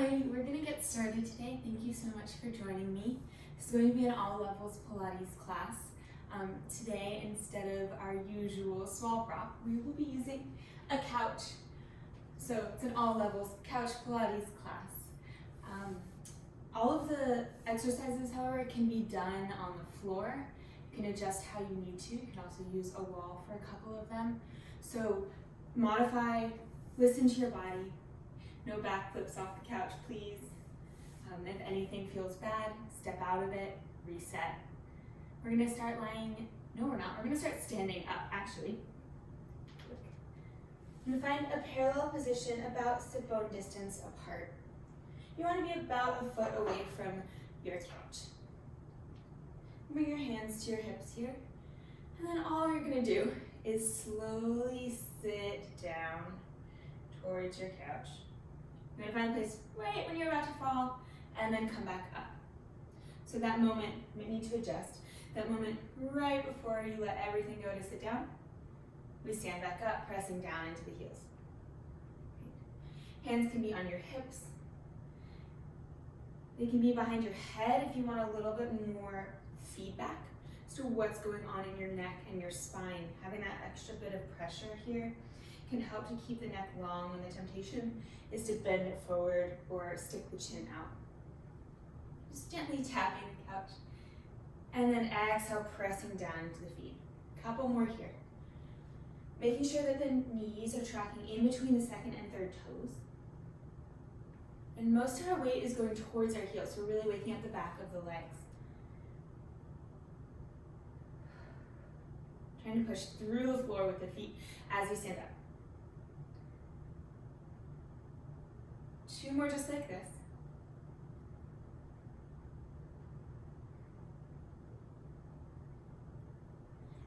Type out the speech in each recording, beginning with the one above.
Alrighty, we're going to get started today. Thank you so much for joining me. This is going to be an all levels Pilates class. Today, instead of our usual small prop, we will be using a couch. So it's an all levels couch Pilates class. All of the exercises, however, can be done on the floor. You can adjust how you need to. You can also use a wall for a couple of them. So modify, listen to your body. No back flips off the couch, please. If anything feels bad, step out of it, reset. We're gonna start lying, no we're not, we're gonna start standing up, actually. You're gonna find a parallel position about sit bone distance apart. You wanna be about a foot away from your couch. Bring your hands to your hips here. And then all you're gonna do is slowly sit down towards your couch. You're gonna find a place right when you're about to fall, and then come back up. So that moment, you may need to adjust, that moment right before you let everything go to sit down, we stand back up, pressing down into the heels. Hands can be on your hips. They can be behind your head if you want a little bit more feedback as to what's going on in your neck and your spine. Having that extra bit of pressure here can help to keep the neck long when the temptation is to bend it forward or stick the chin out. Just gently tapping the couch. And then exhale, pressing down into the feet. Couple more here. Making sure that the knees are tracking in between the second and third toes. And most of our weight is going towards our heels, so we're really waking up the back of the legs. Trying to push through the floor with the feet as we stand up. 2 more just like this.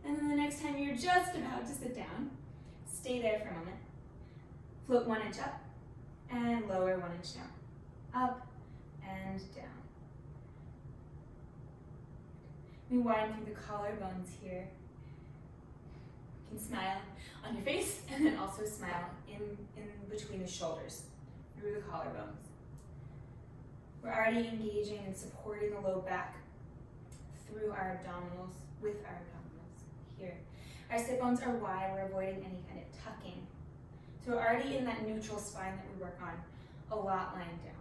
And then the next time you're just about to sit down, stay there for a moment. Float 1 inch up and lower 1 inch down. Up and down. We wind through the collarbones here. You can smile on your face and then also smile in between the shoulders, through the collarbones. We're already engaging and supporting the low back through our abdominals, with our abdominals here. Our sit bones are wide, we're avoiding any kind of tucking. So we're already in that neutral spine that we work on a lot lying down.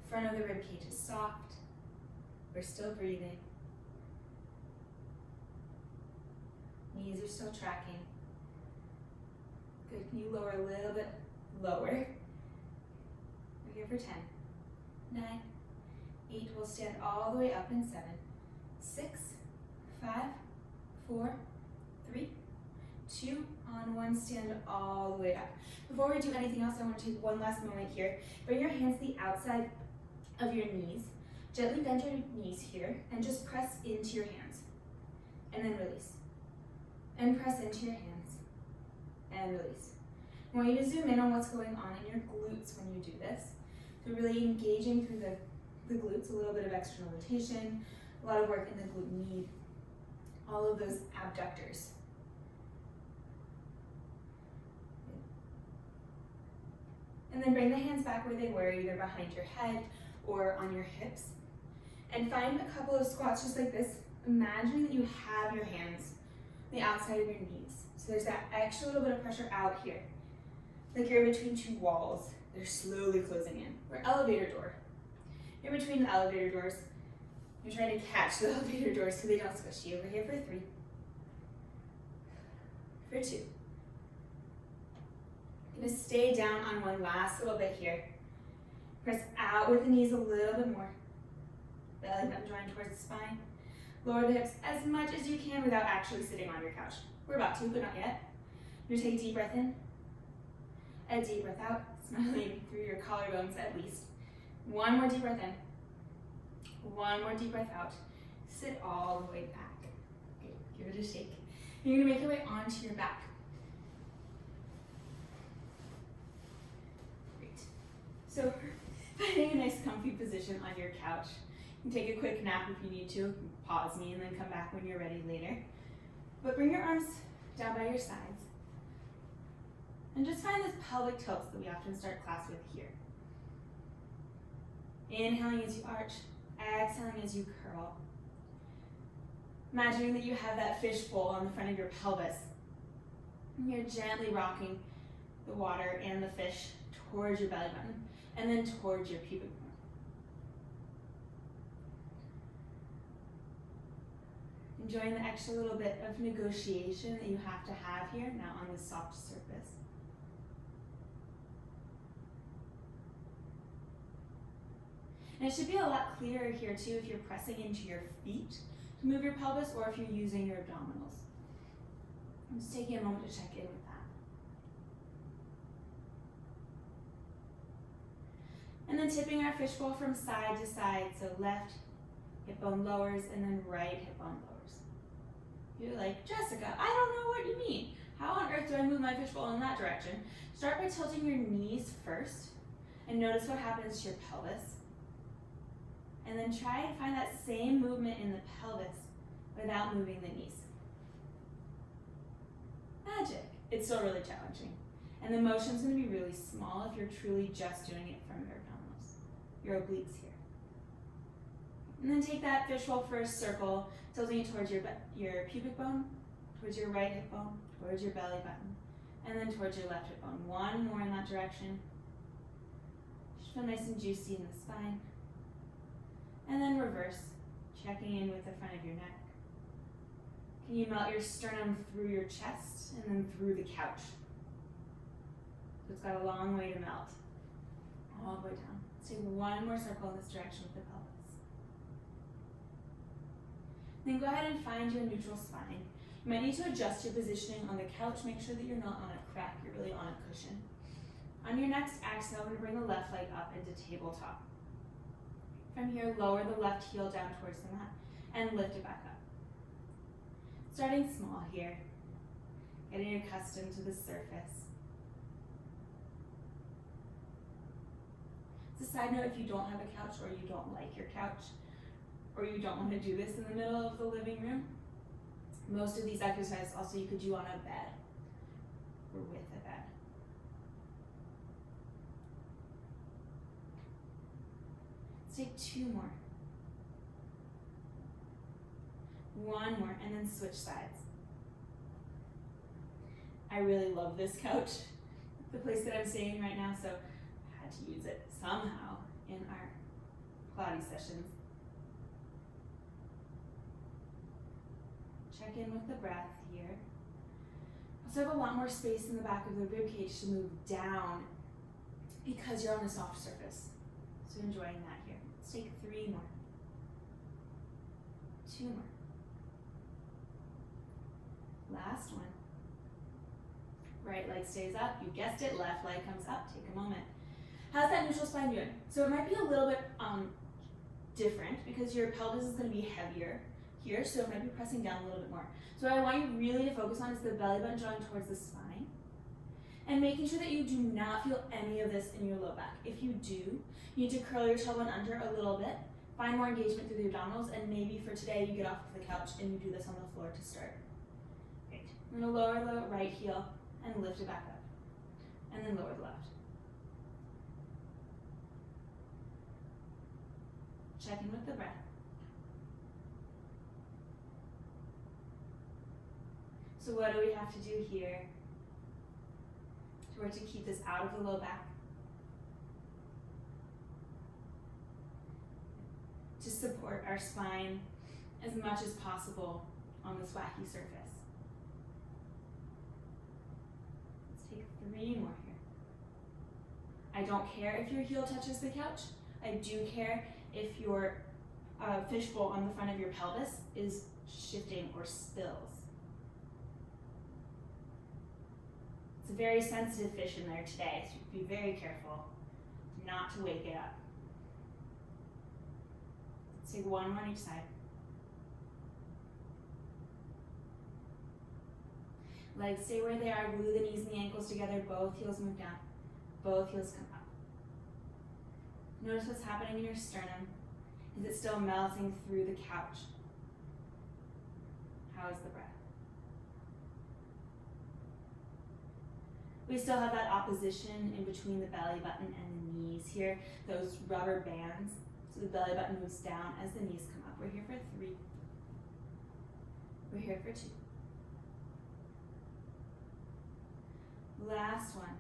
Front of the rib cage is soft. We're still breathing. Knees are still tracking. Good, can you lower a little bit lower? We're here for 10, 9, 8, we'll stand all the way up in 7, 6, 5, 4, 3, 2, on 1, stand all the way up. Before we do anything else, I want to take one last moment here. Bring your hands to the outside of your knees. Gently bend your knees here and just press into your hands. And then release. And press into your hands. And release. I want you to zoom in on what's going on in your glutes when you do this. So really engaging through the glutes, a little bit of external rotation, a lot of work in the glute med, all of those abductors. And then bring the hands back where they were, either behind your head or on your hips. And find a couple of squats just like this, imagining that you have your hands on the outside of your knees. So there's that extra little bit of pressure out here. Like you're in between 2 walls. They're slowly closing in. Or elevator door. You're between the elevator doors. You're trying to catch the elevator doors so they don't squish you. Over here for 3. For 2. I'm gonna stay down on one last little bit here. Press out with the knees a little bit more. Belly button join towards the spine. Lower the hips as much as you can without actually sitting on your couch. We're about to, but not yet. You're gonna take a deep breath in. A deep breath out, smiling through your collarbones at least. 1 more deep breath in. 1 more deep breath out. Sit all the way back. Okay, give it a shake. You're gonna make your way onto your back. Great. So, finding a nice comfy position on your couch. You can take a quick nap if you need to. Pause me and then come back when you're ready later. But bring your arms down by your sides. Finding a nice comfy position on your couch. You can take a quick nap if you need to. Pause me and then come back when you're ready later. But bring your arms down by your sides. Finding a nice comfy position on your couch. You can take a quick nap if you need to. Pause me and then come back when you're ready later. But bring your arms down by your sides. And just find those pelvic tilts that we often start class with here. Inhaling as you arch, exhaling as you curl. Imagining that you have that fishbowl on the front of your pelvis. And you're gently rocking the water and the fish towards your belly button and then towards your pubic bone. Enjoying the extra little bit of negotiation that you have to have here now on this soft surface. And it should be a lot clearer here too if you're pressing into your feet to move your pelvis or if you're using your abdominals. I'm just taking a moment to check in with that. And then tipping our fishbowl from side to side, so left hip bone lowers and then right hip bone lowers. You're like, Jessica, I don't know what you mean. How on earth do I move my fishbowl in that direction? Start by tilting your knees first and notice what happens to your pelvis. And then try and find that same movement in the pelvis without moving the knees. Magic. It's still really challenging. And the motion's going to be really small if you're truly just doing it from your abdominals, your obliques here. And then take that fishbowl for a circle, tilting it towards your pubic bone, towards your right hip bone, towards your belly button, and then towards your left hip bone. One more in that direction. Should feel nice and juicy in the spine. And then reverse, checking in with the front of your neck. Can you melt your sternum through your chest and then through the couch? So it's got a long way to melt, all the way down. Let's take one more circle in this direction with the pelvis. Then go ahead and find your neutral spine. You might need to adjust your positioning on the couch. Make sure that you're not on a crack, you're really on a cushion. On your next exhale, I'm going to bring the left leg up into tabletop. From here, lower the left heel down towards the mat and lift it back up. Starting small here, getting accustomed to the surface. As a side note, if you don't have a couch or you don't like your couch or you don't want to do this in the middle of the living room, most of these exercises also you could do on a bed or with a bed. Let's take two more. One more, and then switch sides. I really love this couch, the place that I'm staying right now, so I had to use it somehow in our Pilates sessions. Check in with the breath here. Also have a lot more space in the back of the ribcage to move down because you're on a soft surface. So enjoying that here. Let's take three more. Two more. Last one. Right leg stays up. You guessed it, left leg comes up. Take a moment. How's that neutral spine doing? So it might be a little bit different because your pelvis is going to be heavier here, so it might be pressing down a little bit more. So what I want you really to focus on is the belly button drawing towards the spine and making sure that you do not feel any of this in your low back. If you do, you need to curl your tailbone under a little bit, find more engagement through the abdominals, and maybe for today you get off of the couch and you do this on the floor to start. Great. I'm going to lower the right heel and lift it back up, and then lower the left. Check in with the breath. So what do we have to do here to keep this out of the low back? To support our spine as much as possible on this wacky surface. Let's take three more here. I don't care if your heel touches the couch. I do care if your fishbowl on the front of your pelvis is shifting or spills. It's a very sensitive fish in there today, so be very careful not to wake it up. Let's take one on each side. Legs stay where they are, glue the knees and the ankles together, both heels move down, both heels come up. Notice what's happening in your sternum. Is it still melting through the couch? How is the breath? We still have that opposition in between the belly button and the knees here, those rubber bands. So the belly button moves down as the knees come up. We're here for 3. We're here for 2. Last one.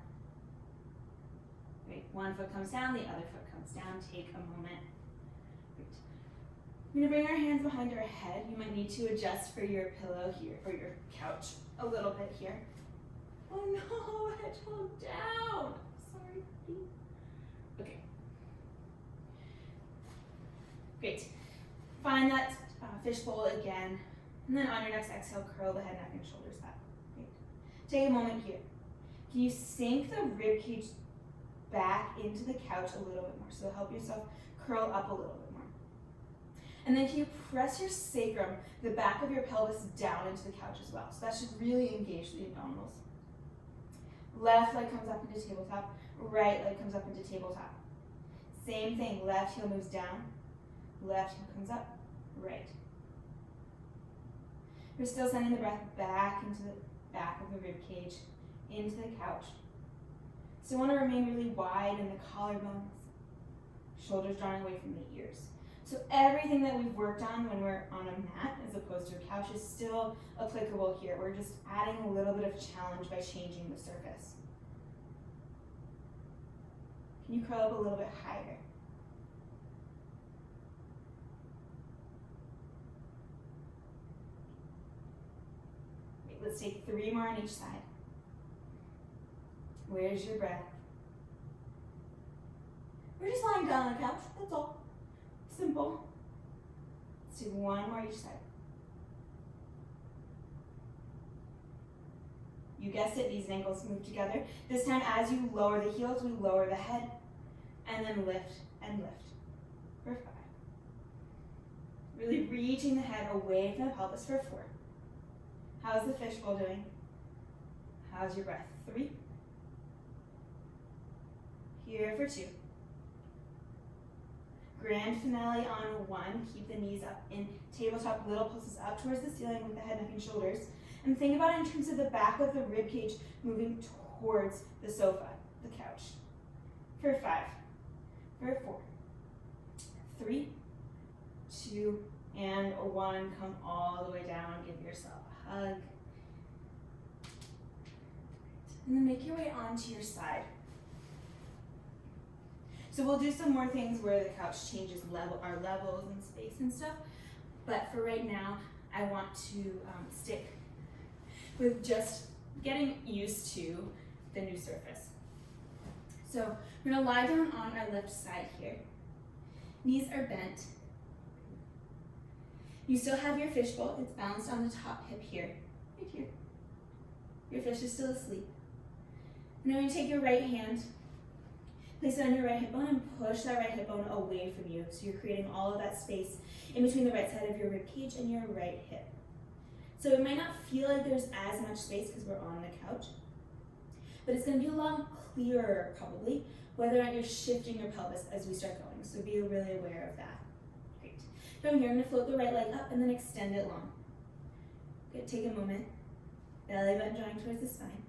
Great. One foot comes down, the other foot comes down. Take a moment. Great. We're going to bring our hands behind our head. You might need to adjust for your pillow here, or your couch a little bit here. Oh no, I hedgehog down. Sorry, buddy. Okay. Great. Find that fishbowl again. And then on your next exhale, curl the head, neck, and shoulders up. Great. Take a moment here. Can you sink the rib cage back into the couch a little bit more? So help yourself curl up a little bit more. And then can you press your sacrum, the back of your pelvis, down into the couch as well? So that should really engage the abdominals. Left leg comes up into tabletop, right leg comes up into tabletop. Same thing, left heel moves down, left heel comes up, right. We're still sending the breath back into the back of the rib cage, into the couch. So you want to remain really wide in the collarbones, shoulders drawn away from the ears. So everything that we've worked on when we're on a mat as opposed to a couch is still applicable here. We're just adding a little bit of challenge by changing the surface. Can you curl up a little bit higher? Great, let's take 3 more on each side. Where's your breath? We're just lying down on the couch, that's all. Simple. Let's do 1 more each side. You guessed it, these ankles move together. This time as you lower the heels, we lower the head. And then lift and lift for 5. Really reaching the head away from the pelvis for 4. How's the fishbowl doing? How's your breath? 3. Here for 2. Grand finale on 1. Keep the knees up in tabletop, little pulses up towards the ceiling with the head, neck, and shoulders. And think about it in terms of the back of the rib cage moving towards the sofa, the couch. For 5. For 4. 3, 2, and 1. Come all the way down. Give yourself a hug. And then make your way onto your side. So we'll do some more things where the couch changes our levels and space and stuff. But for right now, I want to stick with just getting used to the new surface. So we're gonna lie down on our left side here. Knees are bent. You still have your fishbowl. It's balanced on the top hip here, right here. Your fish is still asleep. Now you take your right hand, place it on your right hip bone and push that right hip bone away from you. So you're creating all of that space in between the right side of your rib cage and your right hip. So it might not feel like there's as much space because we're on the couch, but it's going to be a lot clearer probably whether or not you're shifting your pelvis as we start going. So be really aware of that. Great. From here, I'm going to float the right leg up and then extend it long. Good. Take a moment. Belly button drawing towards the spine.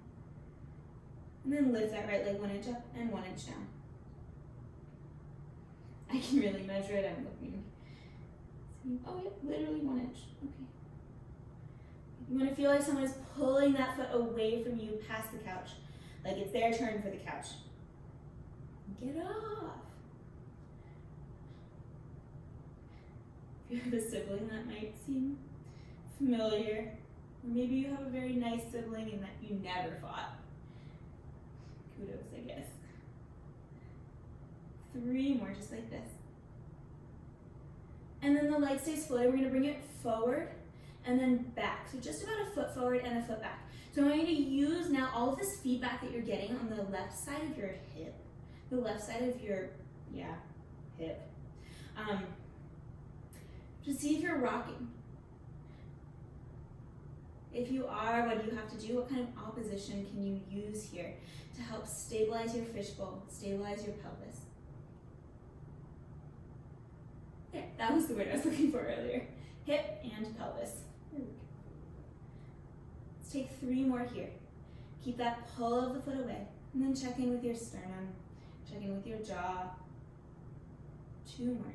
And then lift that right leg 1 inch up and 1 inch down. I can really measure it. I'm looking. Oh, yeah, literally 1 inch. Okay. You want to feel like someone is pulling that foot away from you past the couch, like it's their turn for the couch. Get off. If you have a sibling, that might seem familiar. Or maybe you have a very nice sibling and that you never fought. Kudos, I guess. 3 more, just like this. And then the leg stays floating. We're going to bring it forward and then back. So just about a foot forward and a foot back. So I want you to use now all of this feedback that you're getting on the left side of your hip, the left side of your, hip, to see if you're rocking. If you are, what do you have to do? What kind of opposition can you use here to help stabilize your fishbowl, stabilize your pelvis? There, that was the word I was looking for earlier. Hip and pelvis. Let's take 3 more here. Keep that pull of the foot away. And then check in with your sternum. Check in with your jaw. 2 more.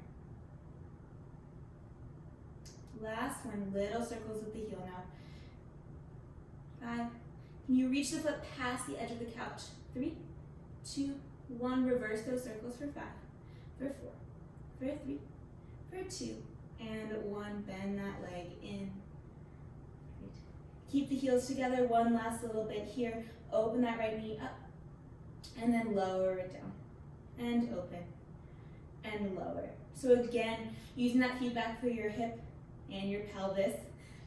Last one, little circles with the heel now. 5. Can you reach the foot past the edge of the couch? 3, 2, 1. Reverse those circles for 5, for 4, for 3, for 2, and 1. Bend that leg in. Great. Keep the heels together. One last little bit here. Open that right knee up, and then lower it down, and open, and lower. So again, using that feedback for your hip and your pelvis,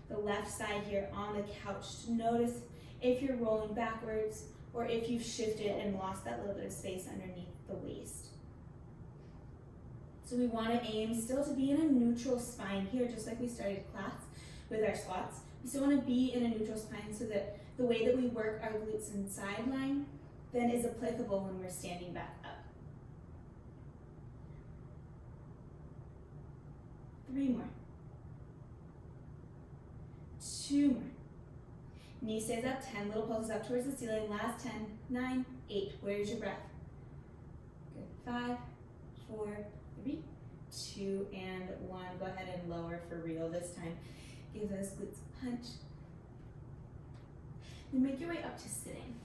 the left side here on the couch, to notice if you're rolling backwards or if you've shifted and lost that little bit of space underneath the waist. So we want to aim still to be in a neutral spine here, just like we started class with our squats. We still want to be in a neutral spine so that the way that we work our glutes and sideline then is applicable when we're standing back up. 3 more. 2 more. Knee stays up, 10 little pulses up towards the ceiling. Last 10, 9, 8. Where's your breath? Good. 5, 4, 3, 2, and 1. Go ahead and lower for real this time. Give those glutes a punch. Then make your way up to sitting.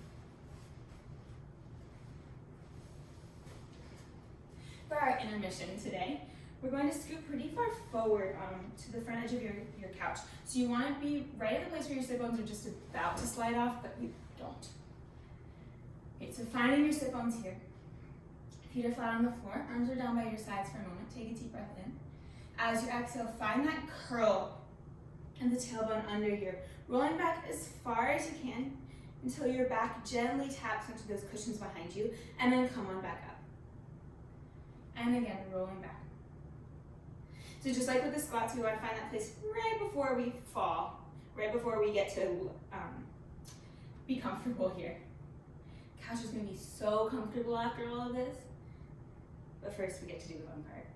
For our intermission today, we're going to scoot pretty far forward to the front edge of your couch. So you want to be right at the place where your sit bones are just about to slide off, but you don't. Okay, so finding your sit bones here. Feet are flat on the floor, arms are down by your sides for a moment. Take a deep breath in. As you exhale, find that curl and the tailbone under here. Rolling back as far as you can until your back gently taps into those cushions behind you, and then come on back up. And again, rolling back. So just like with the squats, we want to find that place right before we fall, right before we get to be comfortable here. Couch is going to be so comfortable after all of this, but first we get to do the fun part.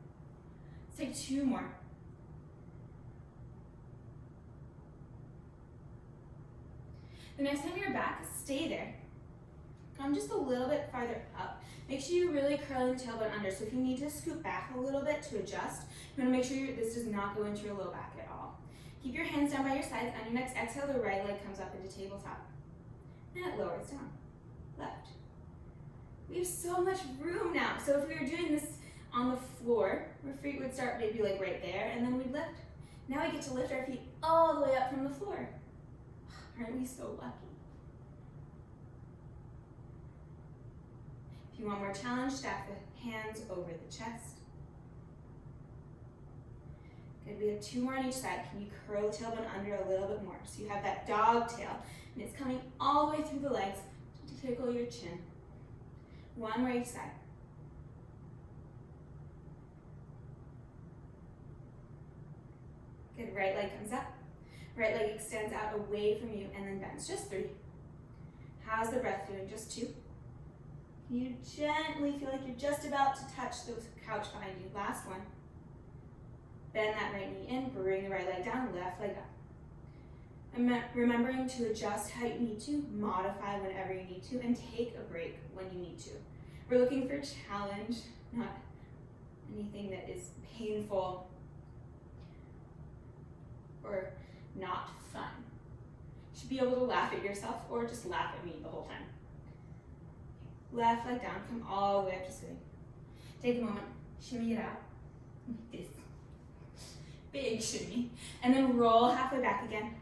Let's take 2 more. The next time you're back, stay there. Come just a little bit farther up. Make sure you're really curling the tailbone under. So if you need to scoot back a little bit to adjust, you want to make sure this does not go into your low back at all. Keep your hands down by your sides. On your next exhale, the right leg comes up into tabletop. And it lowers down. Left. We have so much room now. So if we were doing this on the floor, our feet would start maybe like right there, and then we'd lift. Now we get to lift our feet all the way up from the floor. Aren't we so lucky? If you want more challenge, stack the hands over the chest. Good, we have 2 more on each side. Can you curl the tailbone under a little bit more? So you have that dog tail, and it's coming all the way through the legs to tickle your chin. 1 more each side. Good, right leg comes up. Right leg extends out away from you and then bends. Just 3. How's the breath doing? Just 2. You gently feel like you're just about to touch the couch behind you. Last 1. Bend that right knee in, bring the right leg down, left leg up. And remembering to adjust how you need to, modify whenever you need to, and take a break when you need to. We're looking for challenge, not anything that is painful or not fun. You should be able to laugh at yourself or just laugh at me the whole time. Left leg down, come all the way up to sitting. Take a moment, shimmy it out. This big shimmy. And then roll halfway back again.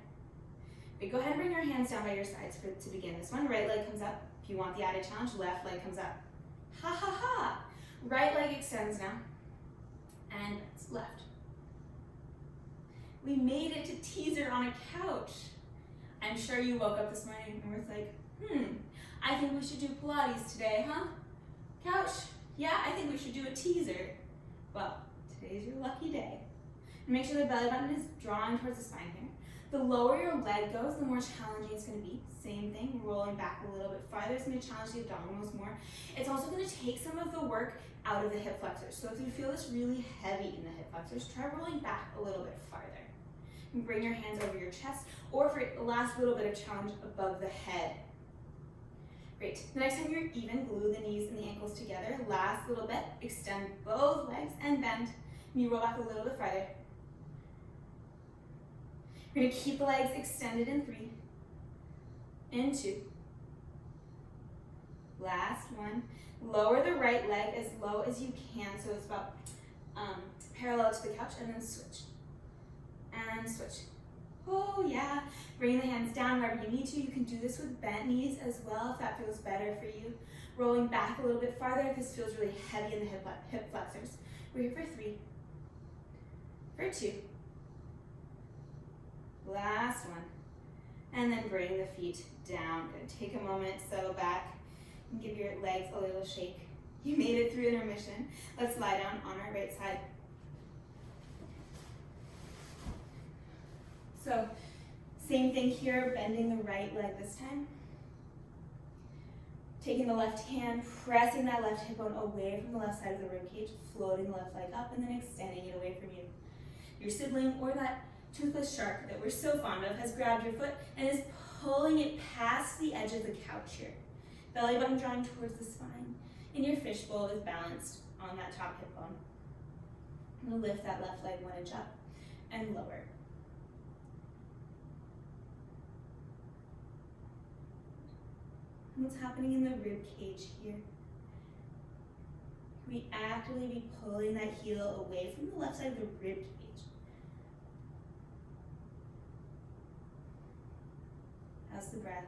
But go ahead and bring your hands down by your sides to begin this one. Right leg comes up. If you want the added challenge, left leg comes up. Ha ha ha. Right leg extends now. And it's left. We made it to teaser on a couch. I'm sure you woke up this morning and was like, I think we should do Pilates today, huh? Couch, yeah, I think we should do a teaser. Well, today's your lucky day. And make sure the belly button is drawing towards the spine here. The lower your leg goes, the more challenging it's going to be. Same thing, rolling back a little bit farther. It's going to challenge the abdominals more. It's also going to take some of the work out of the hip flexors. So if you feel this really heavy in the hip flexors, try rolling back a little bit farther. And bring your hands over your chest, or for the last little bit of challenge, above the head. Great. The next time you're even, glue the knees and the ankles together. Last little bit. Extend both legs and bend. And you roll back a little bit farther. You're going to keep the legs extended in 3. In 2. Last one. Lower the right leg as low as you can, so it's about parallel to the couch, and then switch. And switch. Oh yeah. Bring the hands down wherever you need to. You can do this with bent knees as well if that feels better for you. Rolling back a little bit farther if this feels really heavy in the hip flexors. We're here for 3. For 2. Last one. And then bring the feet down. Good. Take a moment, settle back, and give your legs a little shake. You made it through intermission. Let's lie down on our right side. So, same thing here, bending the right leg this time. Taking the left hand, pressing that left hip bone away from the left side of the rib cage, floating the left leg up, and then extending it away from you. Your sibling or that toothless shark that we're so fond of has grabbed your foot and is pulling it past the edge of the couch here. Belly button drawing towards the spine, and your fishbowl is balanced on that top hip bone. And lift that left leg 1 inch up and lower. And what's happening in the rib cage here? We actively be pulling that heel away from the left side of the rib cage. How's the breath?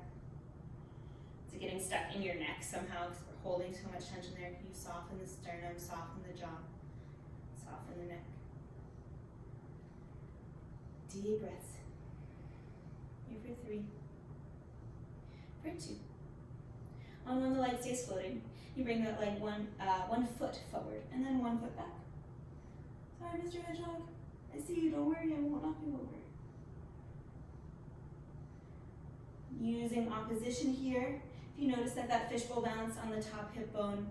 Is it getting stuck in your neck somehow because we're holding so much tension there? Can you soften the sternum, soften the jaw, soften the neck? Deep breaths. Here for 3. For 2. On when the leg stays floating, you bring that leg one foot forward and then 1 foot back. Sorry, Mr. Hedgehog. I see you. Don't worry, I won't knock you over. Using opposition here. If you notice that that fishbowl balance on the top hip bone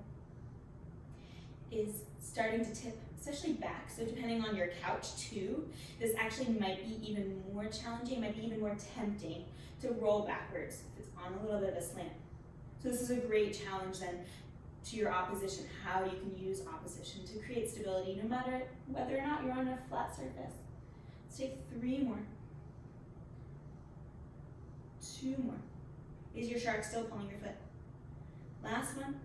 is starting to tip, especially back, so depending on your couch too, this actually might be even more challenging, might be even more tempting to roll backwards if it's on a little bit of a slant. So this is a great challenge then to your opposition, how you can use opposition to create stability no matter whether or not you're on a flat surface. Let's take 3 more. 2 more. Is your shark still pulling your foot? Last one.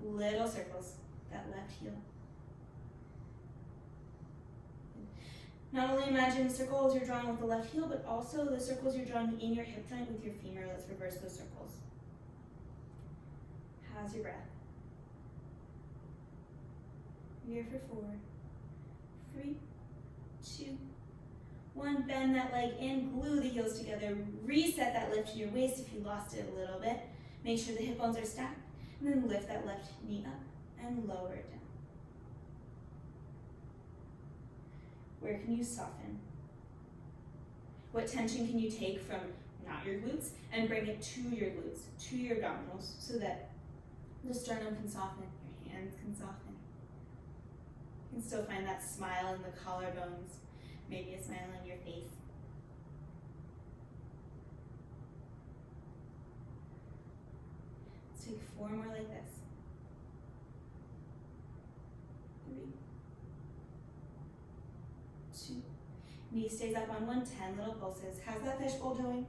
Little circles, that left heel. Not only imagine the circles you're drawing with the left heel, but also the circles you're drawing in your hip joint with your femur. Let's reverse those circles. How's your breath? Here for 4, 3, 2, 1. Bend that leg in, glue the heels together, reset that lift in your waist if you lost it a little bit. Make sure the hip bones are stacked, and then lift that left knee up and lower it down. Where can you soften? What tension can you take from not your glutes and bring it to your glutes, to your abdominals, so that the sternum can soften, your hands can soften. You can still find that smile in the collarbones, maybe a smile on your face. Let's take 4 more like this. 3, 2. Knee stays up on 1, 10 little pulses. How's that fishbowl doing?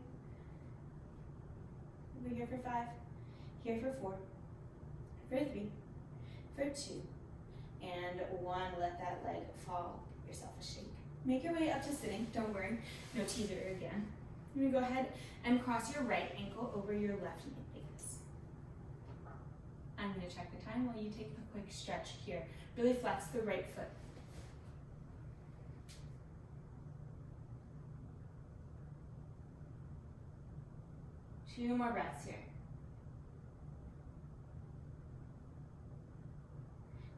Over here for 5, here for 4, for 3, for 2, and 1. Let that leg fall. Give yourself a shake. Make your way up to sitting. Don't worry, no teaser again. You're gonna go ahead and cross your right ankle over your left knee like this. I'm gonna check the time while you take a quick stretch here. Really flex the right foot. Two more breaths here.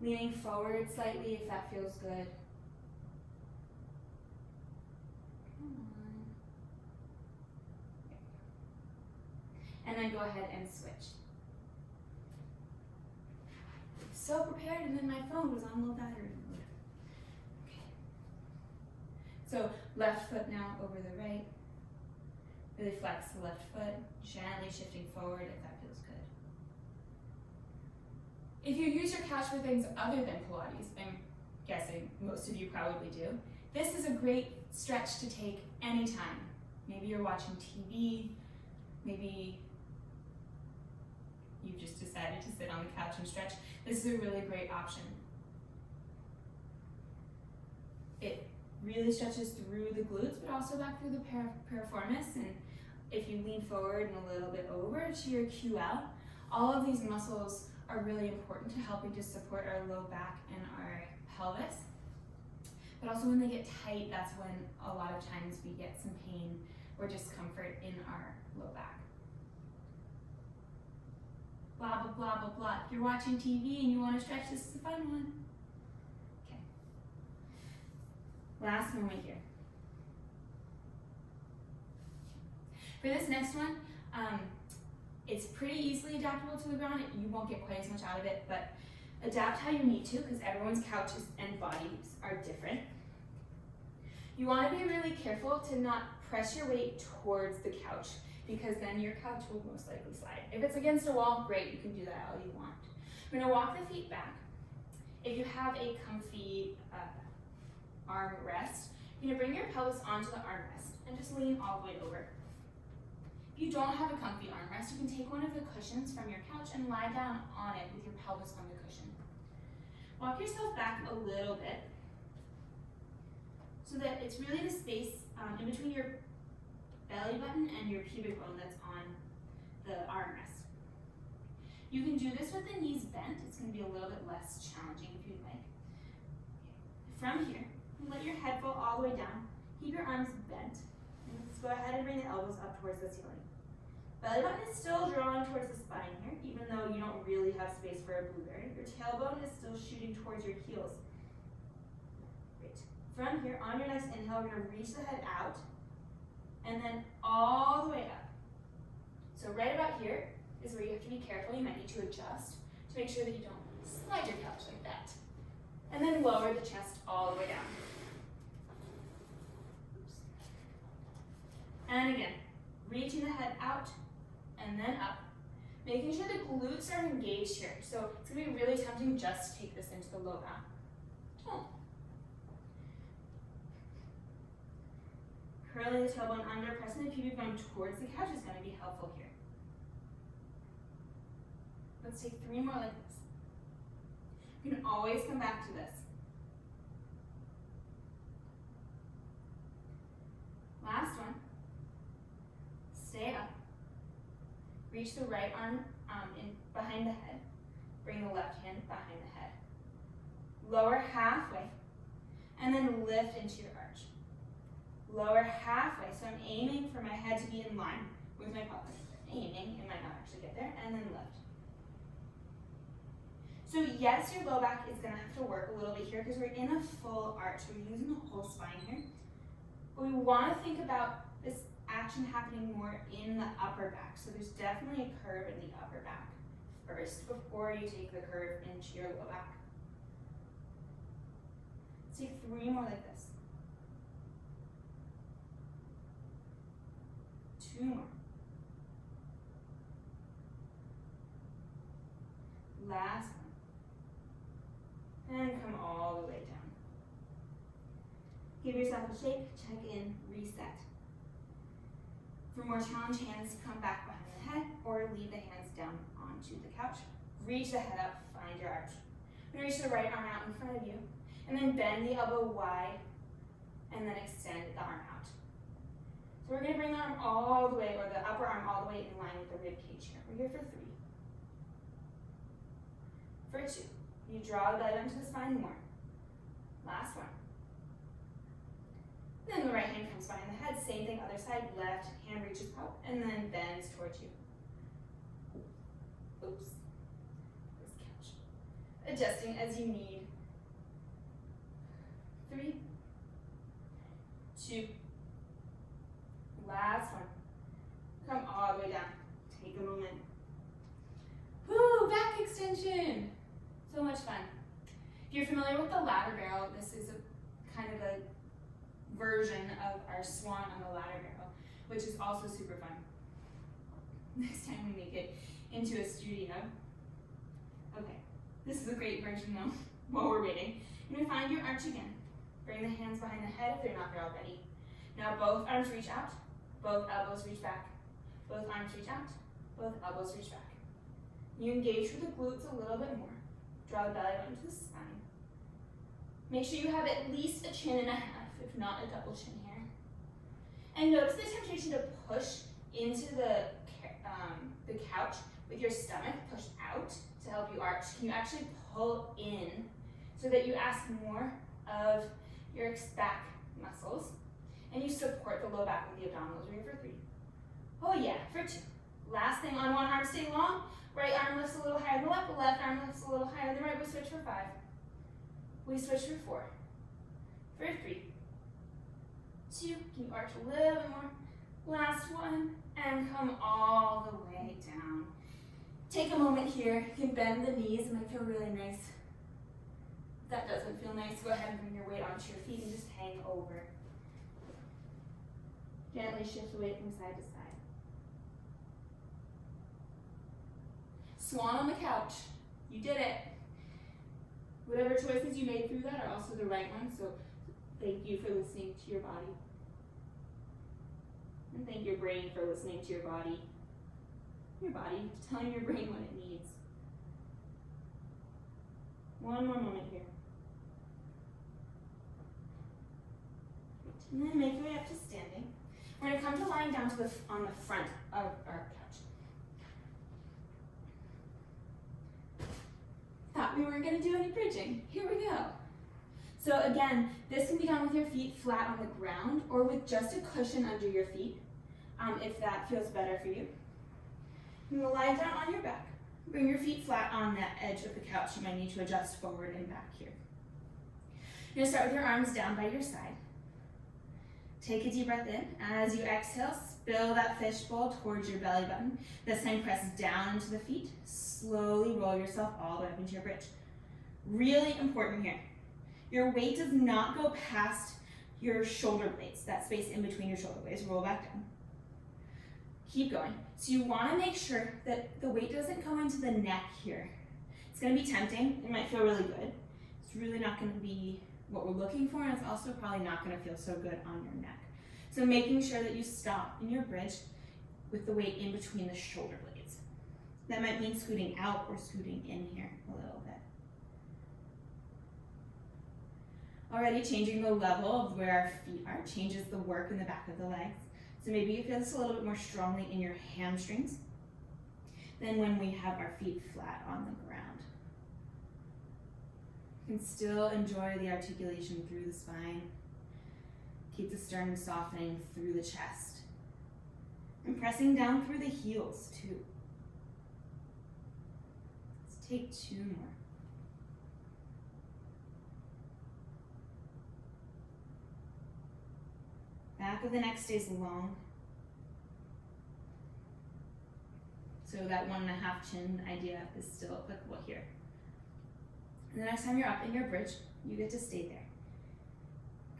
Leaning forward slightly if that feels good. Come on. And then go ahead and switch. So prepared, and then my phone was on low battery mode. Okay. So left foot now over the right. Really flex the left foot, gently shifting forward if that feels good. If you use your couch for things other than Pilates, I'm guessing most of you probably do, this is a great stretch to take anytime. Maybe you're watching TV, maybe you've just decided to sit on the couch and stretch. This is a really great option. It really stretches through the glutes, but also back through the piriformis. And if you lean forward and a little bit over to your QL, all of these muscles are really important to helping to support our low back and our pelvis. But also when they get tight, that's when a lot of times we get some pain or discomfort in our low back. Blah, blah, blah, blah, blah. If you're watching TV and you want to stretch, this is a fun one. Okay. Last moment here. For this next one, it's pretty easily adaptable to the ground. You won't get quite as much out of it, but adapt how you need to because everyone's couches and bodies are different. You want to be really careful to not press your weight towards the couch because then your couch will most likely slide. If it's against a wall, great, you can do that all you want. We're going to walk the feet back. If you have a comfy arm rest, you're going to bring your pelvis onto the armrest and just lean all the way over. If you don't have a comfy armrest, you can take one of the cushions from your couch and lie down on it with your pelvis on the cushion. Walk yourself back a little bit so that it's really the space in between your belly button and your pubic bone that's on the armrest. You can do this with the knees bent. It's going to be a little bit less challenging if you'd like. From here, let your head fall all the way down. Keep your arms bent. And let's go ahead and bring the elbows up towards the ceiling. Belly button is still drawing towards the spine here, even though you don't really have space for a blueberry. Your tailbone is still shooting towards your heels. Great. From here, on your next inhale, we're going to reach the head out, and then all the way up. So right about here is where you have to be careful. You might need to adjust to make sure that you don't slide your couch like that. And then lower the chest all the way down. Oops. And again, reaching the head out and then up. Making sure the glutes are engaged here. So it's going to be really tempting just to take this into the low back. Oh. Curling the tailbone under, pressing the pubic bone towards the couch is going to be helpful here. Let's take 3 more like this. You can always come back to this. Last one. Stay up. Reach the right arm in behind the head. Bring the left hand behind the head. Lower halfway, and then lift into your arch. Lower halfway, so I'm aiming for my head to be in line with my pelvis. Aiming, it might not actually get there, and then lift. So yes, your low back is going to have to work a little bit here because we're in a full arch. We're using the whole spine here. But we want to think about this action happening more in the upper back. So there's definitely a curve in the upper back first before you take the curve into your low back. Let's take 3 more like this. 2 more. Last one. And come all the way down. Give yourself a shake, check in, reset. For more challenge, hands come back behind the head or leave the hands down onto the couch. Reach the head up, find your arch. We're going to reach the right arm out in front of you, and then bend the elbow wide, and then extend the arm out. So we're going to bring the arm all the way, or the upper arm all the way in line with the rib cage here. We're here for 3. For 2, you draw the belly button to the spine more. Last one. Then the right hand comes behind the head, same thing, other side, left hand reaches up, and then bends towards you. Oops, this couch. Adjusting as you need. 3, 2, last one. Come all the way down, take a moment. Woo, back extension. So much fun. If you're familiar with the ladder barrel, this is a kind of a version of our swan on the ladder barrel. which is also super fun. Next time we make it into a studio. Okay, this is a great version though, while we're waiting. You're gonna find your arch again. Bring the hands behind the head if they're not there already. Now both arms reach out, both elbows reach back. Both arms reach out, both elbows reach back. You engage with the glutes a little bit more. Draw the belly button to the spine. Make sure you have at least a chin and a half, if not a double chin here. And notice the temptation to push into the couch with your stomach pushed out to help you arch. Can you actually pull in so that you ask more of your back muscles and you support the low back with the abdominals? Ready for 3. Oh yeah, for 2. Last thing, on one arm, stay long. Right arm lifts a little higher than the left arm lifts a little higher than the right. We switch for 5. We switch for 4. For 3. 2, can you arch a little bit more? Last one, and come all the way down. Take a moment here, you can bend the knees, it might feel really nice. If that doesn't feel nice, go ahead and bring your weight onto your feet and just hang over. Gently shift the weight from side to side. Swan on the couch, you did it. Whatever choices you made through that are also the right ones, so thank you for listening to your body. And thank your brain for listening to your body. Your body, telling your brain what it needs. One more moment here. And then make your way up to standing. We're going to come to lying down to on the front of our couch. Thought we weren't going to do any bridging. Here we go. So again, this can be done with your feet flat on the ground or with just a cushion under your feet, if that feels better for you. You're going to lie down on your back. Bring your feet flat on that edge of the couch. You might need to adjust forward and back here. You're going to start with your arms down by your side. Take a deep breath in. As you exhale, spill that fishbowl towards your belly button. This time press down into the feet. Slowly roll yourself all the way up into your bridge. Really important here. Your weight does not go past your shoulder blades, that space in between your shoulder blades. Roll back down. Keep going. So you want to make sure that the weight doesn't go into the neck here. It's going to be tempting. It might feel really good. It's really not going to be what we're looking for, and it's also probably not going to feel so good on your neck. So making sure that you stop in your bridge with the weight in between the shoulder blades. That might mean scooting out or scooting in here a little bit. Already changing the level of where our feet are changes the work in the back of the legs. So maybe you feel this a little bit more strongly in your hamstrings than when we have our feet flat on the ground. You can still enjoy the articulation through the spine. Keep the sternum softening through the chest. And pressing down through the heels too. Let's take 2 more. Back of the neck stays long. So that 1.5 chin idea is still applicable here. And the next time you're up in your bridge, you get to stay there.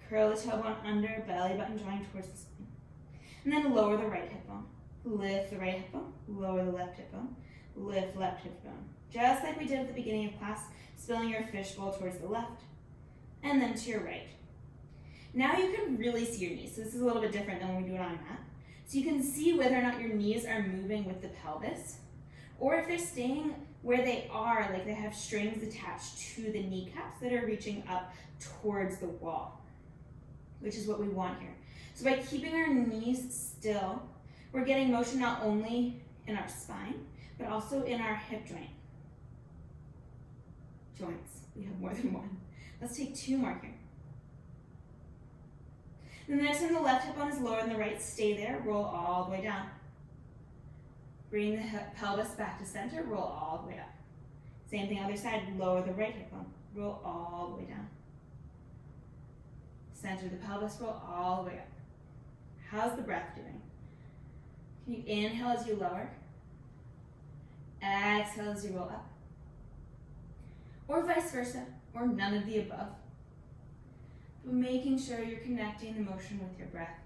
Curl the tailbone under, belly button drawing towards the spine. And then lower the right hip bone. Lift the right hip bone, lower the left hip bone, lift left hip bone. Just like we did at the beginning of class, spilling your fishbowl towards the left, and then to your right. Now you can really see your knees. So this is a little bit different than when we do it on a mat. So you can see whether or not your knees are moving with the pelvis, or if they're staying where they are, like they have strings attached to the kneecaps that are reaching up towards the wall, which is what we want here. So by keeping our knees still, we're getting motion not only in our spine, but also in our hip joints. We have more than one. Let's take 2 more here. Then the next time the left hip bone is lower than the right, stay there, roll all the way down. Bring the pelvis back to center, roll all the way up. Same thing other side, lower the right hip bone, roll all the way down. Center the pelvis, roll all the way up. How's the breath doing? Can you inhale as you lower? Exhale as you roll up. Or vice versa, or none of the above. But making sure you're connecting the motion with your breath.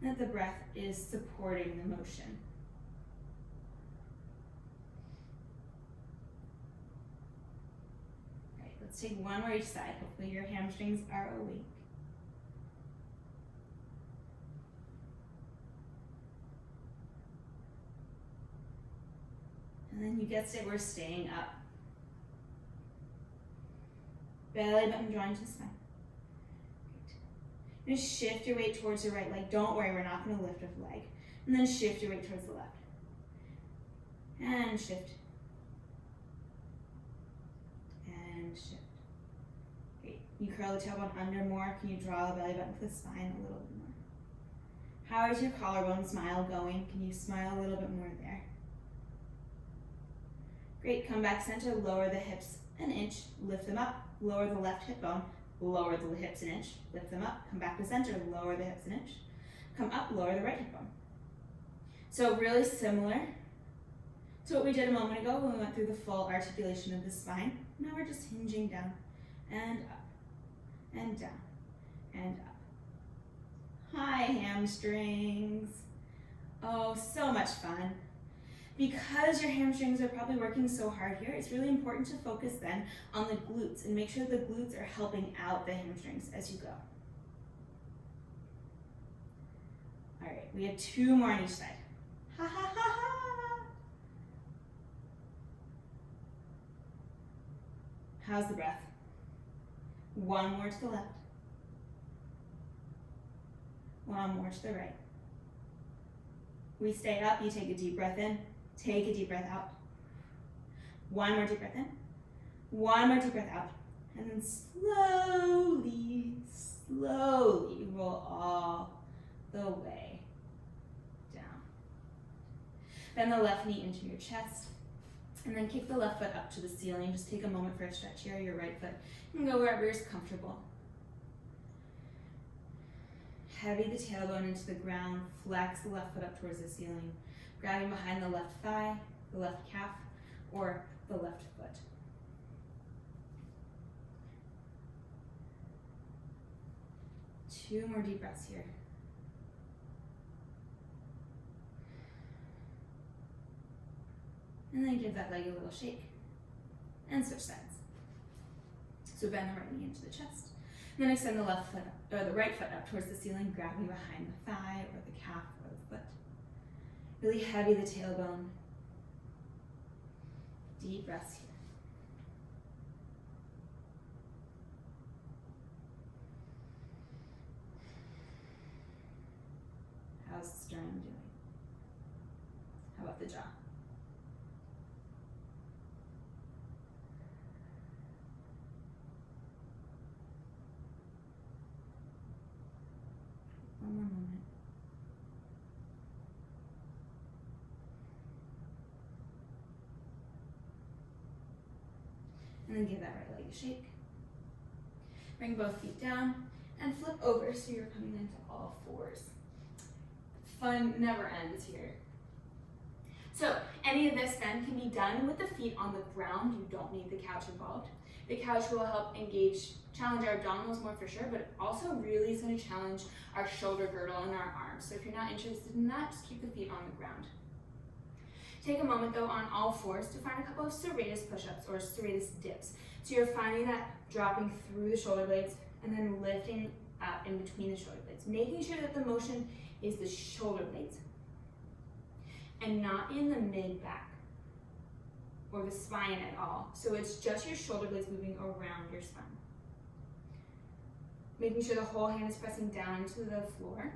and that the breath is supporting the motion. All right, let's take one more each side. Hopefully your hamstrings are awake. And then you guessed it, we're staying up. Belly button drawing to the spine. Great. Just shift your weight towards your right leg. Don't worry, we're not going to lift with the leg. And then shift your weight towards the left. And shift. And shift. Great. You curl the tailbone under more. Can you draw the belly button to the spine a little bit more? How is your collarbone smile going? Can you smile a little bit more there? Great. Come back center. Lower the hips an inch. Lift them up. Lower the left hip bone. Lower the hips an inch. Lift them up. Come back to center. Lower the hips an inch. Come up. Lower the right hip bone. So really similar to what we did a moment ago when we went through the full articulation of the spine. Now we're just hinging down and up and down and up. Hi, hamstrings. Oh, so much fun. Because your hamstrings are probably working so hard here, it's really important to focus then on the glutes and make sure the glutes are helping out the hamstrings as you go. All right, we have 2 more on each side. Ha ha ha ha! How's the breath? 1 more to the left. 1 more to the right. We stay up, you take a deep breath in. Take a deep breath out. 1 more deep breath in. 1 more deep breath out. And then slowly, slowly roll all the way down. Bend the left knee into your chest. And then kick the left foot up to the ceiling. Just take a moment for a stretch here. Your right foot can go wherever is comfortable. Heavy the tailbone into the ground. Flex the left foot up towards the ceiling. Grabbing behind the left thigh, the left calf, or the left foot. Two more deep breaths here. And then give that leg a little shake. And switch sides. So bend the right knee into the chest. And then extend the left foot up, or the right foot up towards the ceiling, grabbing behind the thigh or the calf or the foot. Really heavy the tailbone. Deep breaths here. How's the sternum doing? How about the jaw? One more moment. And then give that right leg a shake. Bring both feet down and flip over so you're coming into all fours. Fun never ends here. So any of this then can be done with the feet on the ground. You don't need the couch involved. The couch will help challenge our abdominals more for sure, but it also really is going to challenge our shoulder girdle and our arms. So if you're not interested in that, just keep the feet on the ground. Take a moment though on all fours to find a couple of serratus push-ups or serratus dips. So you're finding that dropping through the shoulder blades and then lifting up in between the shoulder blades, making sure that the motion is the shoulder blades and not in the mid-back or the spine at all. So it's just your shoulder blades moving around your spine. Making sure the whole hand is pressing down into the floor.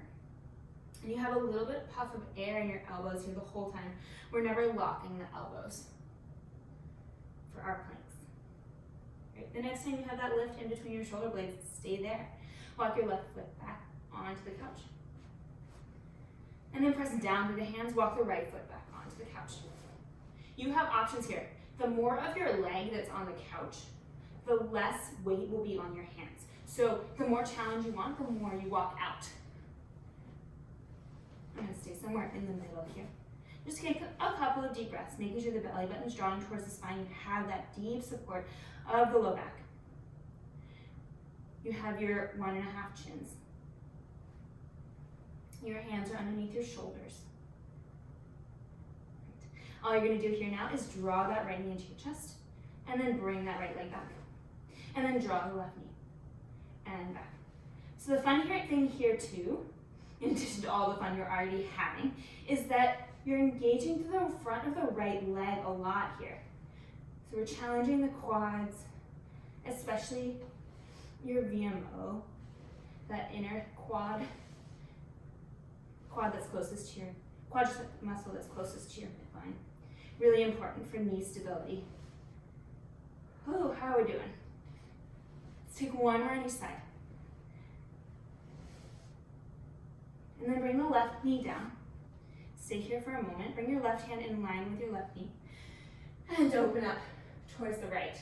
And you have a little bit of puff of air in your elbows here the whole time. We're never locking the elbows for our planks. Right. The next time you have that lift in between your shoulder blades, stay there. Walk your left foot back onto the couch. And then press down through the hands, walk the right foot back onto the couch. You have options here. The more of your leg that's on the couch, the less weight will be on your hands. So the more challenge you want, the more you walk out. I'm gonna stay somewhere in the middle here. Just take a couple of deep breaths, making sure the belly button is drawing towards the spine. You have that deep support of the low back. You have your 1.5 chins. Your hands are underneath your shoulders. All you're going to do here now is draw that right knee into your chest, and then bring that right leg back. And then draw the left knee, and back. So the fun thing here too, in addition to all the fun you're already having, is that you're engaging through the front of the right leg a lot here. So we're challenging the quads, especially your VMO, that inner quad that's closest to your, quadricep muscle that's closest to your midline. Really important for knee stability. Oh, how are we doing? Let's take one more on each side. And then bring the left knee down. Stay here for a moment. Bring your left hand in line with your left knee. And open up towards the right.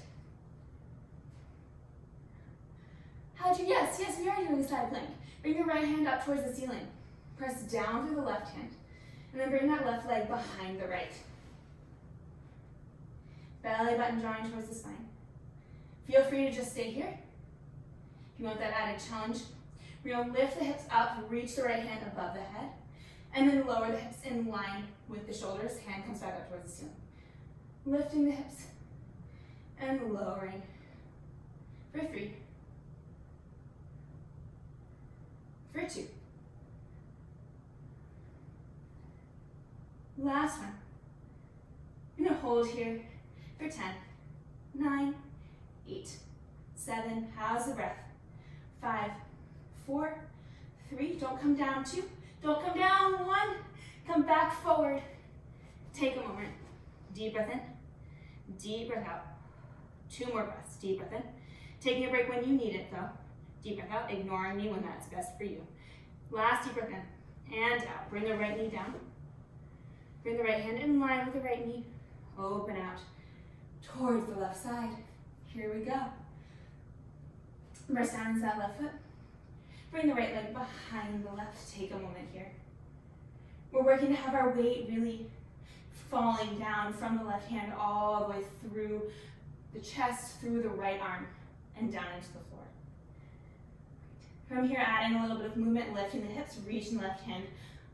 How'd you guess? Yes, we are doing a side plank. Bring your right hand up towards the ceiling. Press down through the left hand. And then bring that left leg behind the right. Belly button drawing towards the spine. Feel free to just stay here. If you want that added challenge, we're going to lift the hips up, reach the right hand above the head, and then lower the hips in line with the shoulders. Hand comes back up towards the ceiling. Lifting the hips and lowering for 3, for 2. Last one. I'm going to hold here for 10, 9, 8, 7. How's the breath? 5, 4, 3. Don't come down. 2. Don't come down. 1. Come back forward. Take a moment. Deep breath in. Deep breath out. 2 more breaths. Deep breath in. Taking a break when you need it though. Deep breath out. Ignoring me when that's best for you. Last deep breath in and out. Bring the right knee down. Bring the right hand in line with the right knee. Open out towards the left side. Here we go. Press down into that left foot. Bring the right leg behind the left. Take a moment here. We're working to have our weight really falling down from the left hand all the way through the chest, through the right arm, and down into the floor. From here, adding a little bit of movement, lifting the hips, reaching the left hand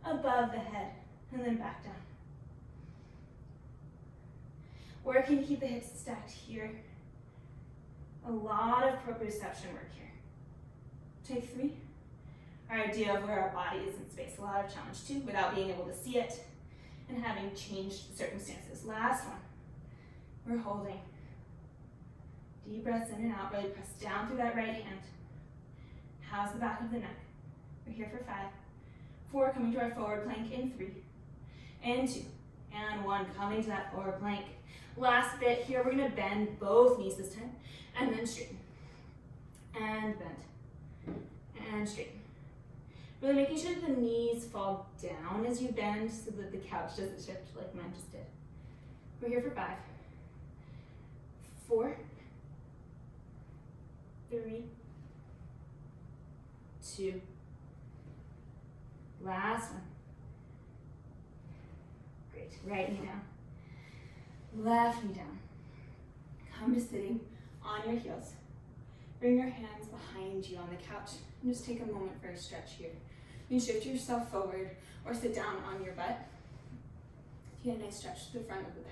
above the head, and then back down. Working to keep the hips stacked here. A lot of proprioception work here. Take 3. Our idea of where our body is in space. A lot of challenge too, without being able to see it and having changed the circumstances. Last one. We're holding. Deep breaths in and out. Really press down through that right hand. How's the back of the neck? We're here for 5, 4. Coming to our forward plank in 3, and 2, and 1. Coming to that forward plank. Last bit here, we're going to bend both knees this time, and then straighten, and bend, and straighten. Really making sure that the knees fall down as you bend so that the couch doesn't shift like mine just did. We're here for 5, 4, 3, 2. Last one. Great. Right knee down. Left knee down. Come to sitting on your heels. Bring your hands behind you on the couch and just take a moment for a stretch here. You can shift yourself forward or sit down on your butt. You get a nice stretch to the front of the pecs.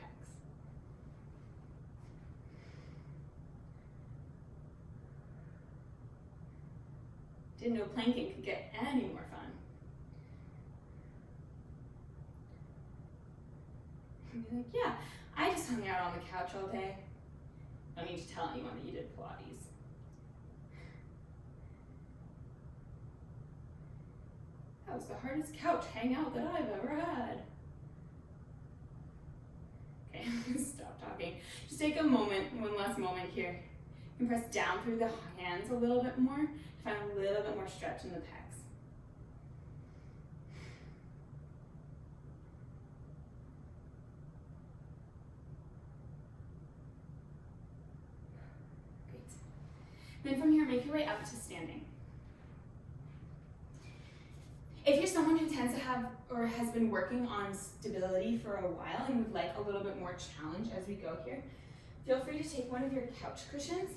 Didn't know planking could get any more fun. You're like, yeah, I just hung out on the couch all day. No need to tell anyone that you did Pilates. That was the hardest couch hangout that I've ever had. Okay, I'm gonna stop talking. Just take a moment, one last moment here. You can press down through the hands a little bit more to find a little bit more stretch in the pecs. Great. Then from here, make your way up to standing. If you're someone who tends to have or has been working on stability for a while and would like a little bit more challenge as we go here, feel free to take one of your couch cushions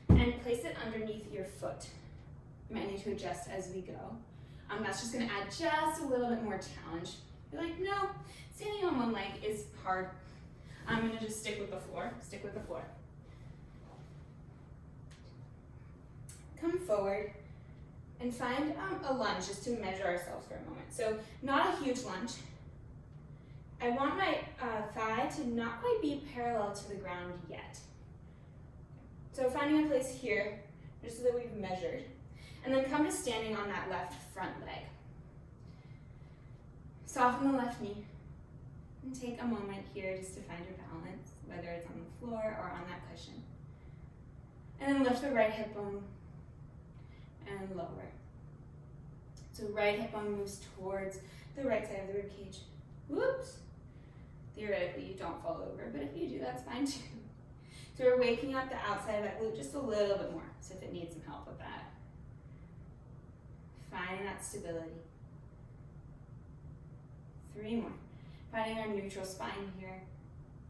and place it underneath your foot. You might need to adjust as we go. That's just gonna add just a little bit more challenge. You're like, no, standing on one leg is hard. I'm gonna just stick with the floor, stick with the floor. Come forward and find a lunge just to measure ourselves for a moment. So not a huge lunge. I want my thigh to not quite be parallel to the ground yet. So finding a place here, just so that we've measured. And then come to standing on that left front leg. Soften the left knee. And take a moment here just to find your balance, whether it's on the floor or on that cushion. And then lift the right hip bone and lower. So right hip bone moves towards the right side of the rib cage. Whoops. Theoretically, you don't fall over, but if you do, that's fine too. So we're waking up the outside of that glute just a little bit more, so if it needs some help with that. Finding that stability. 3 more. Finding our neutral spine here.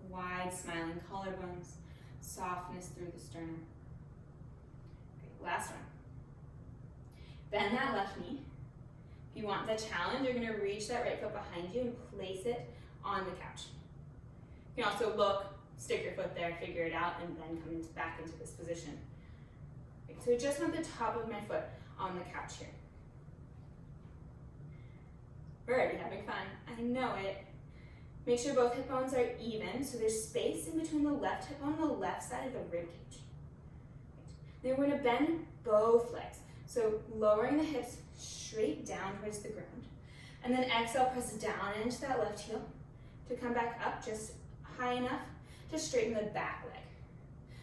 Wide smiling collarbones. Softness through the sternum. Great. Last one. Bend that left knee. If you want the challenge, you're going to reach that right foot behind you and place it on the couch. You can also look, stick your foot there, figure it out, and then come back into this position. Okay, so I just want the top of my foot on the couch here. We're already having fun. I know it. Make sure both hip bones are even, so there's space in between the left hip bone and the left side of the rib cage. Then we're going to bend both legs. So lowering the hips straight down towards the ground. And then exhale, press down into that left heel to come back up just high enough to straighten the back leg.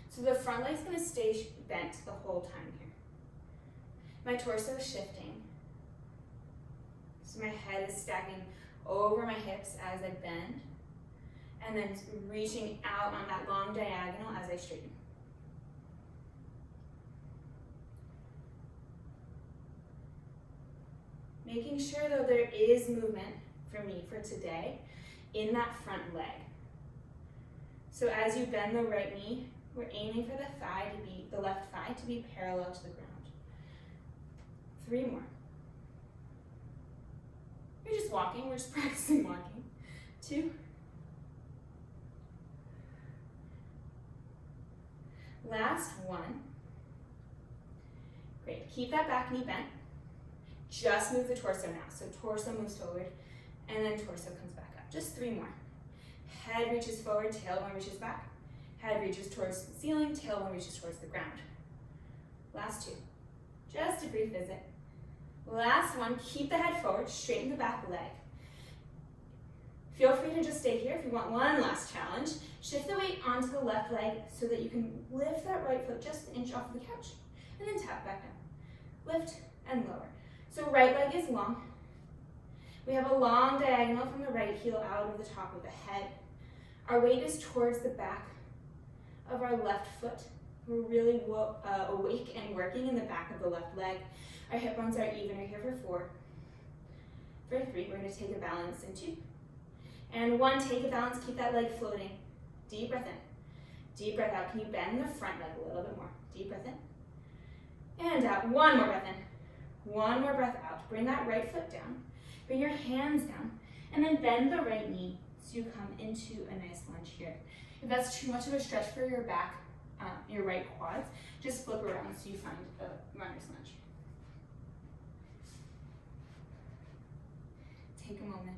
So the front leg's going to stay bent the whole time here. My torso is shifting. So my head is stacking over my hips as I bend, and then reaching out on that long diagonal as I straighten. Making sure though there is movement for me for today in that front leg. So as you bend the right knee, we're aiming for the left thigh to be parallel to the ground. 3 more. We're just walking, we're just practicing walking. 2. Last one. Great, keep that back knee bent. Just move the torso now. So torso moves forward, and then torso comes back up. Just 3 more. Head reaches forward, tailbone reaches back. Head reaches towards the ceiling, tailbone reaches towards the ground. Last 2. Just a brief visit. Last one, keep the head forward, straighten the back leg. Feel free to just stay here if you want one last challenge. Shift the weight onto the left leg so that you can lift that right foot just an inch off the couch, and then tap back down. Lift and lower. So right leg is long. We have a long diagonal from the right heel out of the top of the head. Our weight is towards the back of our left foot. We're really awake and working in the back of the left leg. Our hip bones are even. We're here for 4. For 3, we're going to take a balance in 2. And 1, take a balance, keep that leg floating. Deep breath in. Deep breath out. Can you bend the front leg a little bit more? Deep breath in. And out. 1 more breath in. 1 more breath out. Bring that right foot down. Bring your hands down. And then bend the right knee so you come into a nice lunge here. If that's too much of a stretch for your back, your right quads, just flip around so you find a runner's lunge. Take a moment.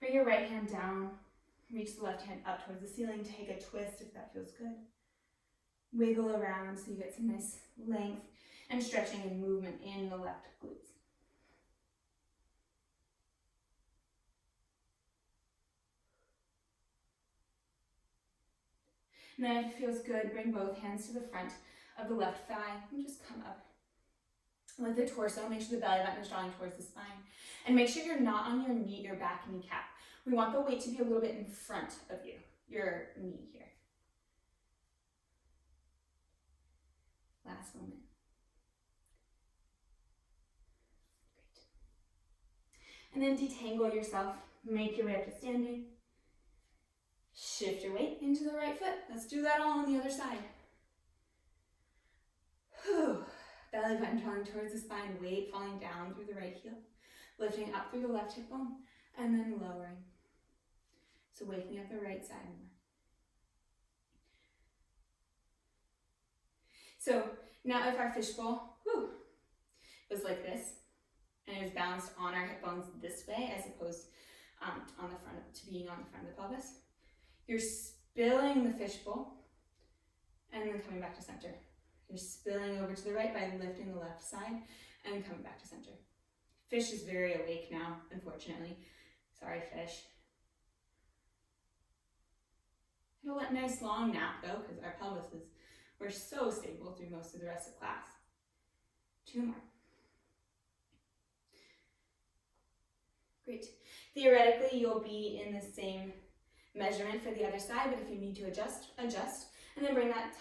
Bring your right hand down. Reach the left hand up towards the ceiling. Take a twist if that feels good. Wiggle around so you get some nice length and stretching and movement in the left glutes. And then if it feels good, bring both hands to the front of the left thigh and just come up. With the torso, make sure the belly button is drawing towards the spine. And make sure you're not on your back kneecap. We want the weight to be a little bit in front of you, your knee here. Last moment. Great. And then detangle yourself. Make your way up to standing. Shift your weight into the right foot. Let's do that all on the other side. Whew. Belly button drawing towards the spine, weight falling down through the right heel, lifting up through the left hip bone, and then lowering. So waking up the right side more. So now if our fishbowl was like this, and it was balanced on our hip bones this way as opposed on the front to being on the front of the pelvis, you're spilling the fishbowl and then coming back to center. You're spilling over to the right by lifting the left side and coming back to center. Fish is very awake now, unfortunately. Sorry, fish. It'll let nice long nap though, because our pelvises were so stable through most of the rest of class. 2 more. Great. Theoretically, you'll be in the same measurement for the other side, but if you need to adjust, and then bring that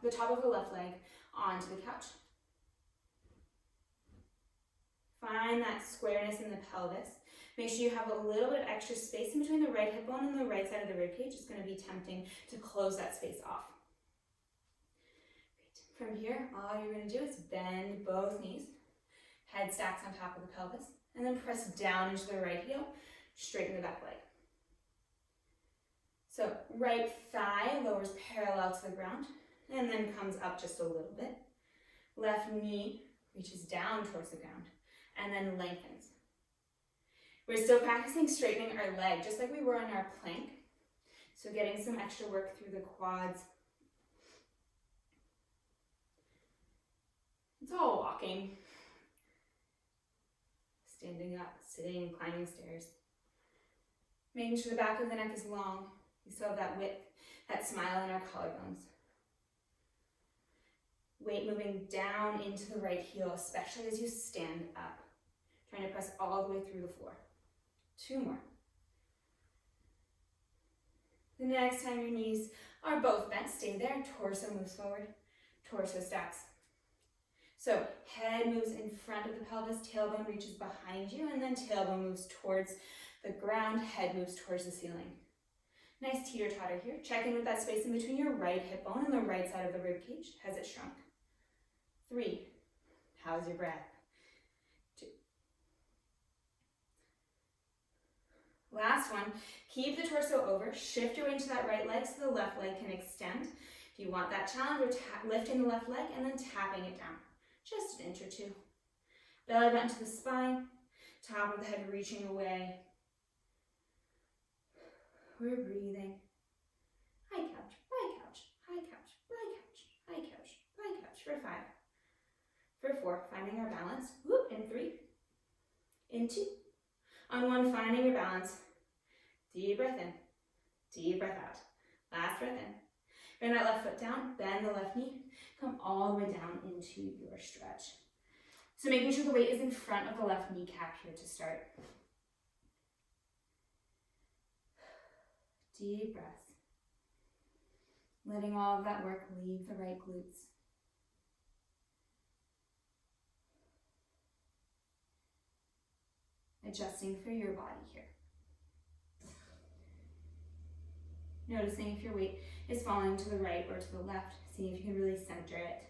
the top of the left leg onto the couch. Find that squareness in the pelvis. Make sure you have a little bit of extra space in between the right hip bone and the right side of the rib cage. It's going to be tempting to close that space off. Great. From here, all you're going to do is bend both knees, head stacks on top of the pelvis, and then press down into the right heel, straighten the back leg. So right thigh lowers parallel to the ground and then comes up just a little bit. Left knee reaches down towards the ground and then lengthens. We're still practicing straightening our leg just like we were on our plank. So getting some extra work through the quads. It's all walking. Standing up, sitting, climbing stairs. Making sure the back of the neck is long. We still have that width, that smile in our collarbones. Weight moving down into the right heel, especially as you stand up. Trying to press all the way through the floor. 2 more. The next time your knees are both bent, stay there. Torso moves forward, torso stacks. So head moves in front of the pelvis, tailbone reaches behind you, and then tailbone moves towards the ground, head moves towards the ceiling. Nice teeter-totter here. Check in with that space in between your right hip bone and the right side of the rib cage. Has it shrunk? 3. How's your breath? 2. Last one. Keep the torso over. Shift your weight into that right leg so the left leg can extend. If you want that challenge, we're lifting the left leg and then tapping it down. Just an inch or 2. Belly button to the spine. Top of the head reaching away. We're breathing. High couch, high couch, high couch, high couch, high couch, high couch for 5. For 4, finding our balance. Whoop, in 3. In 2. On 1, finding your balance. Deep breath in. Deep breath out. Last breath in. Bring that left foot down, bend the left knee. Come all the way down into your stretch. So making sure the weight is in front of the left kneecap here to start. Deep breaths. Letting all of that work leave the right glutes. Adjusting for your body here. Noticing if your weight is falling to the right or to the left. Seeing if you can really center it.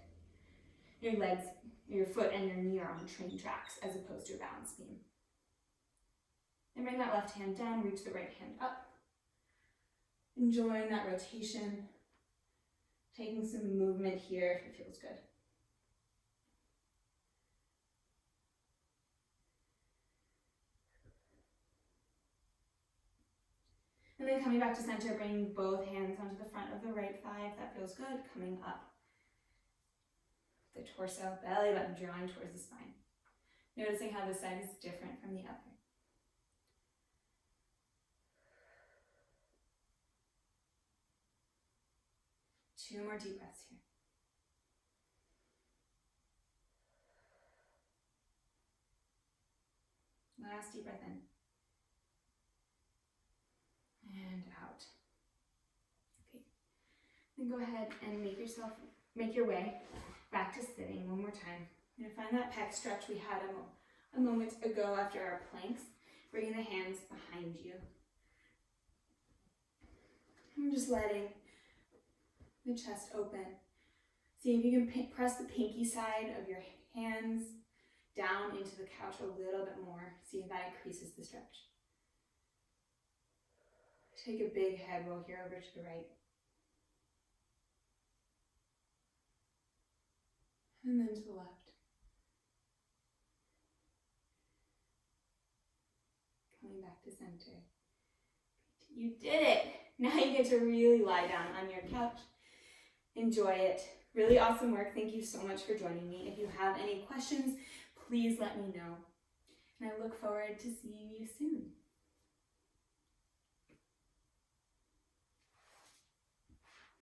Your legs, your foot and your knee are on train tracks as opposed to a balance beam. And bring that left hand down, reach the right hand up. Enjoying that rotation, taking some movement here if it feels good. And then coming back to center, bringing both hands onto the front of the right thigh if that feels good, coming up. The torso, belly button drawing towards the spine. Noticing how this side is different from the other. Two more deep breaths here. Last deep breath in. And out. Okay. Then go ahead and make your way back to sitting one more time. You're gonna find that pec stretch we had a moment ago after our planks. Bringing the hands behind you. I'm just letting the chest open. See if you can press the pinky side of your hands down into the couch a little bit more. See if that increases the stretch. Take a big head roll here over to the right. And then to the left. Coming back to center. You did it! Now you get to really lie down on your couch. Enjoy it. Really awesome work. Thank you so much for joining me. If you have any questions, please let me know. And I look forward to seeing you soon.